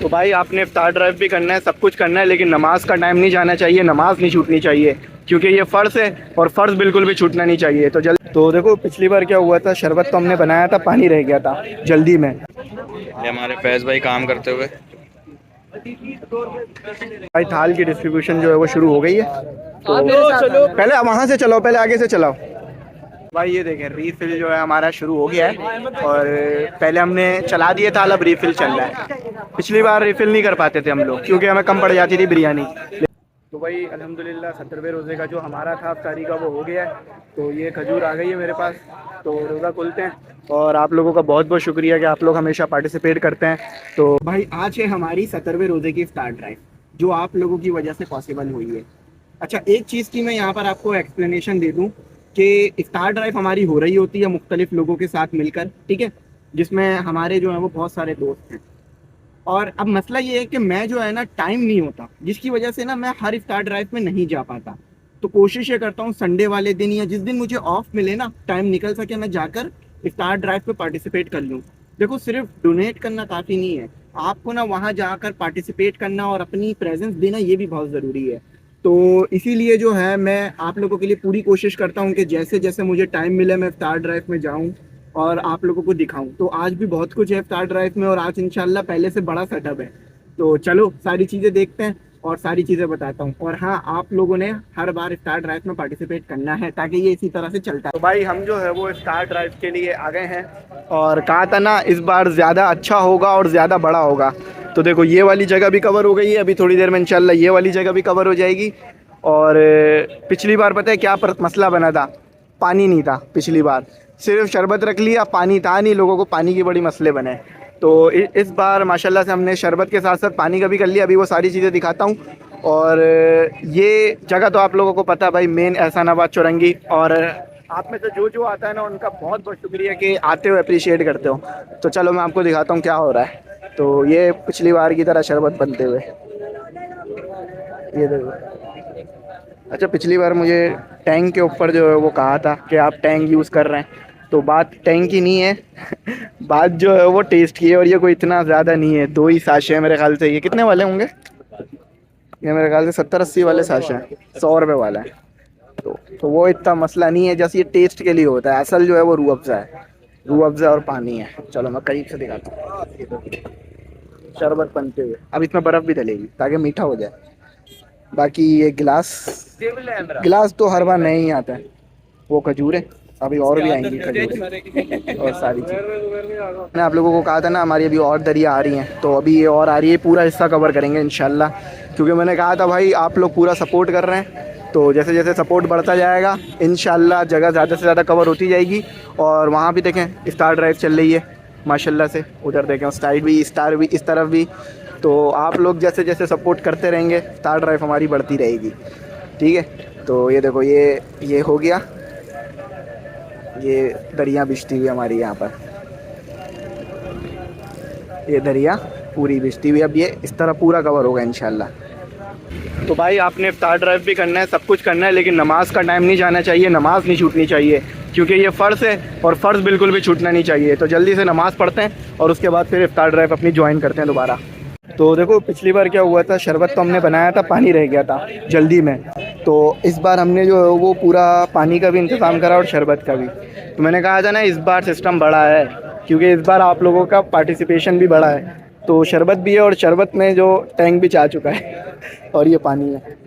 तो भाई आपने इफ्तार ड्राइव भी करना है, सब कुछ करना है, लेकिन नमाज का टाइम नहीं जाना चाहिए, नमाज नहीं छूटनी चाहिए, क्योंकि ये फ़र्ज़ है और फ़र्ज़ बिल्कुल भी छूटना नहीं चाहिए। तो तो देखो पिछली बार क्या हुआ था, शरबत तो हमने बनाया था, पानी रह गया था जल्दी में। ये हमारे फैज़ भाई काम करते हुए। भाई थाल की डिस्ट्रीब्यूशन जो है वो शुरू हो गई है, तो चलो पहले वहाँ से चलाओ, पहले आगे से चलाओ। भाई ये देखें रीफिल जो है हमारा शुरू हो गया है, और पहले हमने चला दिया था, अब रीफिल चल रहा है। पिछली बार रीफिल नहीं कर पाते थे हम लोग, क्योंकि हमें कम पड़ जाती थी बिरयानी। तो भाई अल्हम्दुलिल्लाह 70वें रोज़े का जो हमारा था अफ्तारी का वो हो गया है। तो ये खजूर आ गई है मेरे पास, तो रोज़ा खुलते हैं। और आप लोगों का बहुत बहुत शुक्रिया कि आप लोग हमेशा पार्टिसिपेट करते हैं। तो भाई आज है हमारी 70वें रोज़े की इफ्तार ड्राइव, जो आप लोगों की वजह से पॉसिबल हुई है। अच्छा, एक चीज़ की मैं यहाँ पर आपको एक्सप्लेनेशन दे दूँ कि इफ्तार ड्राइव हमारी हो रही होती है मुख्तलिफ लोगों के साथ मिलकर, ठीक है, जिसमें हमारे जो है वो बहुत सारे दोस्त हैं। और अब मसला ये है कि मैं जो है ना, टाइम नहीं होता, जिसकी वजह से ना मैं हर इफ्तार ड्राइव में नहीं जा पाता। तो कोशिश ये करता हूँ संडे वाले दिन या जिस दिन मुझे ऑफ मिले ना, टाइम निकल सके, मैं जाकर इफ्तार ड्राइव पे पार्टिसिपेट कर लूँ। देखो सिर्फ डोनेट करना काफ़ी नहीं है, आपको ना वहाँ जाकर पार्टिसिपेट करना और अपनी प्रेजेंस देना, ये भी बहुत ज़रूरी है। तो इसीलिए जो है मैं आप लोगों के लिए पूरी कोशिश करता हूँ कि जैसे जैसे मुझे टाइम मिले मैं इफ्तार ड्राइव में जाऊँ और आप लोगों को दिखाऊं। तो आज भी बहुत कुछ है इफ्तार ड्राइव में, और आज इंशाल्लाह पहले से बड़ा सेटअप है। तो चलो सारी चीज़ें देखते हैं और सारी चीज़ें बताता हूँ। और हाँ, आप लोगों ने हर बार इफ्तार ड्राइव में पार्टिसिपेट करना है, ताकि ये इसी तरह से चलता है। तो भाई हम जो है वो इफ्तार ड्राइव के लिए आ गए हैं, और कहा था ना इस बार ज़्यादा अच्छा होगा और ज़्यादा बड़ा होगा। तो देखो ये वाली जगह भी कवर हो गई है, अभी थोड़ी देर में इंशाल्लाह ये वाली जगह भी कवर हो जाएगी। और पिछली बार पता है क्या मसला बना था, पानी नहीं था पिछली बार, सिर्फ शरबत रख लिया, पानी था नहीं, लोगों को पानी की बड़ी मसले बने। तो इस बार माशाल्लाह से हमने शरबत के साथ साथ पानी का भी कर लिया, अभी वो सारी चीज़ें दिखाता हूँ। और ये जगह तो आप लोगों को पता है भाई, मेन एहसानाबाद चौरंगी। और आप में से जो जो आता है ना, उनका बहुत बहुत शुक्रिया कि आते हो, अप्रिशिएट करते हो। तो चलो मैं आपको दिखाता हूँ क्या हो रहा है। तो ये पिछली बार की तरह शरबत बनते हुए, ये देखो। अच्छा, पिछली बार मुझे टैंक के ऊपर जो है वो कहा था कि आप टैंक यूज़ कर रहे हैं, तो बात टैंक की नहीं है बात जो है वो टेस्ट की है। और ये कोई इतना ज़्यादा नहीं है, 2 ही साशे हैं मेरे ख्याल से। ये कितने वाले होंगे? ये मेरे ख्याल से 70-80 वाले साशे हैं, 100 रुपये वाला है। तो वो इतना मसला नहीं है, जैसे ये टेस्ट के लिए होता है। असल जो है वो रूह अफ़ज़ा है, रूह अफ़ज़ा और पानी है। चलो मैं करीब से दिखाता हूँ शरबत बनते हुए। अब इसमें बर्फ़ भी डलेगी ताकि मीठा हो जाए। बाकी ये गिलास तो हर बार नहीं आता है, वो खजूर है, अभी और भी आएंगी खजूर और सारी चीज़। मैंने आप लोगों को कहा था ना, हमारी अभी और दरिया आ रही हैं, तो अभी ये और आ रही है, पूरा हिस्सा कवर करेंगे इंशाल्लाह। क्योंकि मैंने कहा था भाई आप लोग पूरा सपोर्ट कर रहे हैं, तो जैसे जैसे सपोर्ट बढ़ता जाएगा इंशाल्लाह जगह ज़्यादा से ज़्यादा कवर होती जाएगी। और वहाँ भी देखें इफ्तार ड्राइव चल रही है माशाल्लाह से, उधर देखें उस साइड भी, इफ्तार भी, इस तरफ भी। तो आप लोग जैसे जैसे सपोर्ट करते रहेंगे, इफ्तार ड्राइव हमारी बढ़ती रहेगी, ठीक है। तो ये देखो ये हो गया, ये दरिया बिछती हुई हमारी यहाँ पर, ये दरिया पूरी बिछती हुई। अब ये इस तरह पूरा कवर होगा इंशाल्लाह। तो भाई आपने इफ्तार ड्राइव भी करना है, सब कुछ करना है, लेकिन नमाज का टाइम नहीं जाना चाहिए, नमाज नहीं छूटनी चाहिए, क्योंकि ये फ़र्ज़ है और फ़र्ज़ बिल्कुल भी छूटना नहीं चाहिए। तो जल्दी से नमाज़ पढ़ते हैं और उसके बाद फिर इफ्तार ड्राइव अपनी ज्वाइन करते हैं दोबारा। तो देखो पिछली बार क्या हुआ था, शरबत तो हमने बनाया था, पानी रह गया था जल्दी में। तो इस बार हमने जो है वो पूरा पानी का भी इंतज़ाम करा और शरबत का भी। तो मैंने कहा था ना इस बार सिस्टम बड़ा है, क्योंकि इस बार आप लोगों का पार्टिसिपेशन भी बड़ा है। तो शरबत भी है, और शरबत में जो टैंक भी जा चुका है और ये पानी है।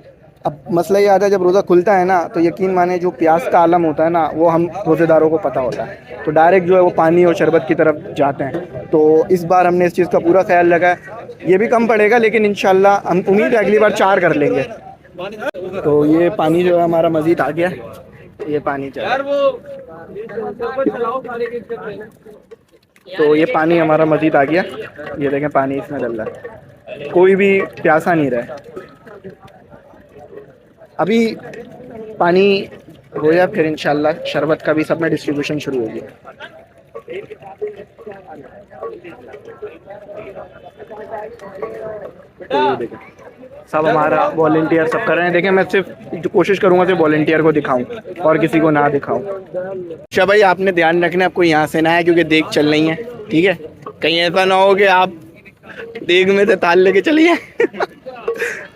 अब मसला ये आता है, जब रोज़ा खुलता है ना, तो यकीन माने जो प्यास का आलम होता है ना, वो हम रोज़ेदारों को पता होता है, तो डायरेक्ट जो है वो पानी और शरबत की तरफ जाते हैं। तो इस बार हमने इस चीज़ का पूरा ख्याल रखा है। ये भी कम पड़ेगा, लेकिन इंशाल्लाह हम उम्मीद है अगली बार 4 कर लेंगे। तो ये पानी जो है हमारा मज़ीद आ गया, ये पानी चला, तो ये पानी हमारा मज़ीद आ गया। ये देखें पानी इसमें डल रहा है, कोई भी प्यासा नहीं रहा है। अभी पानी हो जाए फिर इंशाल्लाह शरबत का भी सब में डिस्ट्रीब्यूशन शुरू होगी। तो ये देखें सब हमारा वॉलंटियर सब कर रहे हैं। देखें मैं सिर्फ कोशिश करूंगा सिर्फ वॉलंटियर को दिखाऊं और किसी को ना दिखाऊं। अच्छा भाई आपने ध्यान रखना, आपको यहाँ से ना है, क्योंकि देख चल रही है, ठीक है। कहीं ऐसा ना हो कि आप देग में से ताल लेके चलिए।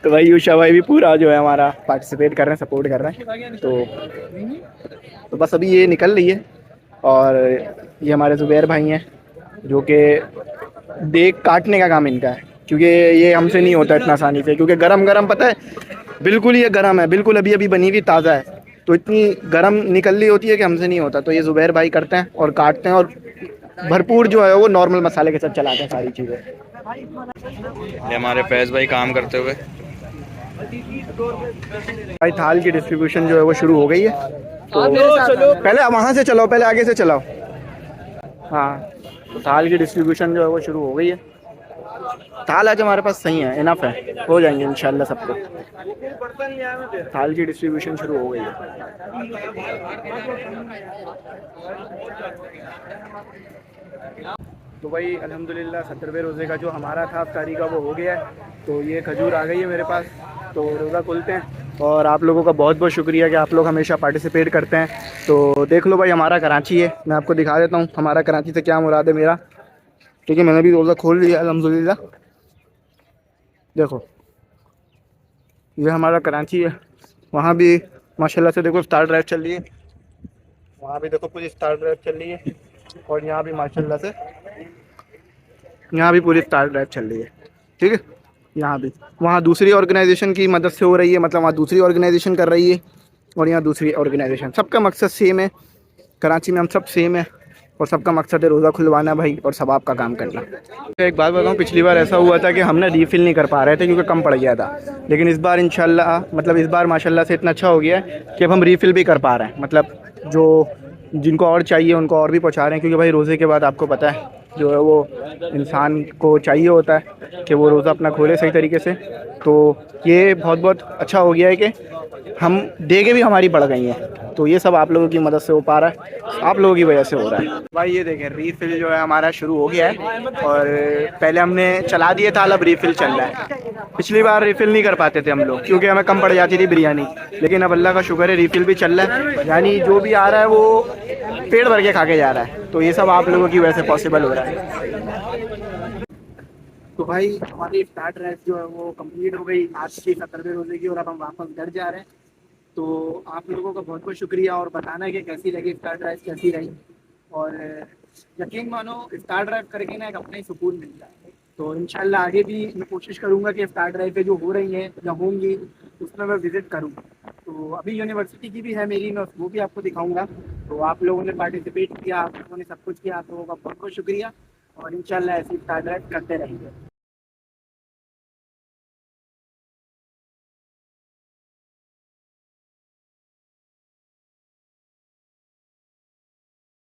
तो भाई उषा भाई भी पूरा जो है हमारा पार्टिसिपेट कर रहे हैं, सपोर्ट कर रहे हैं। तो बस अभी ये निकल रही है और ये हमारे जुबैर भाई हैं जो कि देग काटने का काम इनका है, क्योंकि ये हमसे नहीं होता इतना आसानी से, क्योंकि गरम गरम पता है बिल्कुल ये गरम है, बिल्कुल अभी अभी बनी हुई ताज़ा है, तो इतनी गरम निकल रही होती है कि हमसे नहीं होता। तो ये जुबैर भाई करते हैं और काटते हैं और भरपूर जो है वो नॉर्मल मसाले के साथ चलाते हैं सारी चीज़ें। ये हमारे फैज भाई काम करते हुए। भाई थाल की डिस्ट्रीब्यूशन जो है वो शुरू हो गई है, तो पहले वहाँ से चलाओ, पहले आगे से चलाओ। हाँ, तो थाल की डिस्ट्रीब्यूशन जो है वो शुरू हो गई है। थाल आज हमारे पास सही है, इनफ है, हो जाएंगे इंशाल्लाह सबको। थाल की डिस्ट्रीब्यूशन शुरू हो गई है। तो भाई अल्हम्दुलिल्लाह 70वें रोज़े का जो हमारा था अफ्तारी का वो हो गया है। तो ये खजूर आ गई है मेरे पास, तो रोज़ा खुलते हैं। और आप लोगों का बहुत बहुत शुक्रिया कि आप लोग हमेशा पार्टिसिपेट करते हैं। तो देख लो भाई, हमारा कराची है, मैं आपको दिखा देता हूँ हमारा कराची से क्या मुराद है मेरा, क्योंकि मैंने भी रोज़ा खोल लिया अल्हम्दुलिल्लाह। देखो ये हमारा कराची है, वहाँ भी माशाल्लाह से देखो स्टार ड्राइव चल रही है, वहाँ भी देखो पूरी स्टार ड्राइव चल रही है, और यहाँ भी माशाल्लाह से यहाँ भी पूरी स्टार ड्राइव चल रही है। ठीक है, यहाँ भी, वहाँ दूसरी ऑर्गेनाइजेशन की मदद से हो रही है, मतलब वहाँ दूसरी ऑर्गेनाइजेशन कर रही है और यहाँ दूसरी ऑर्गेनाइजेशन, सबका मकसद सेम है। कराची में हम सब सेम है और सबका मकसद है रोज़ा खुलवाना भाई और सवाब का काम करना। तो एक बात बताऊँ, पिछली बार ऐसा हुआ था कि हमने रीफ़िल नहीं कर पा रहे थे क्योंकि कम पड़ गया था, लेकिन इस बार इंशाल्लाह, मतलब इस बार माशाल्लाह से इतना अच्छा हो गया है कि अब हम रीफ़िल भी कर पा रहे हैं, मतलब जो जिनको और चाहिए उनको और भी पहुँचा रहे हैं, क्योंकि भाई रोज़े के बाद आपको पता है जो है वो इंसान को चाहिए होता है कि वो रोज़ा अपना खोले सही तरीके से। तो ये बहुत बहुत अच्छा हो गया है कि हम देगे भी हमारी बढ़ गई हैं, तो ये सब आप लोगों की मदद से हो पा रहा है, आप लोगों की वजह से हो रहा है। भाई ये देखें रीफ़िल जो है हमारा शुरू हो गया है, और पहले हमने चला दिया था, अब रीफ़िल चल रहा है। पिछली बार रीफ़िल नहीं कर पाते थे हम लोग क्योंकि हमें कम पड़ जाती थी बिरयानी, लेकिन अब अल्लाह का शुक्र है रीफ़िल भी चल रहा है, यानी जो भी आ रहा है वो पेट भर के खा के जा रहा है। तो ये सब आप लोगों की वजह से पॉसिबल हो रहा है। तो भाई हमारी स्टार्ट ड्राइव जो है वो कंप्लीट हो गई आज की 70वें रोज़े की, और अब हम वापस घर जा रहे हैं। तो आप लोगों का बहुत बहुत शुक्रिया, और बताना है कि कैसी लगी स्टार ड्राइव, कैसी रही। और यकीन मानो स्टार ड्राइव करके ना एक अपना ही सुकून मिलता है। तो इंशाल्लाह आगे भी मैं कोशिश करूँगा कि स्टार ड्राइव पे जो हो रही हैं या होंगी उसमें मैं विज़िट करूँ। तो अभी यूनिवर्सिटी की भी है मेरी, मैं वो भी आपको दिखाऊँगा। तो आप लोगों ने पार्टिसिपेट किया, आप लोगों ने सब कुछ किया, तो आप बहुत बहुत शुक्रिया, और इंशाल्लाह ऐसी स्टार ड्राइव करते रहेंगे।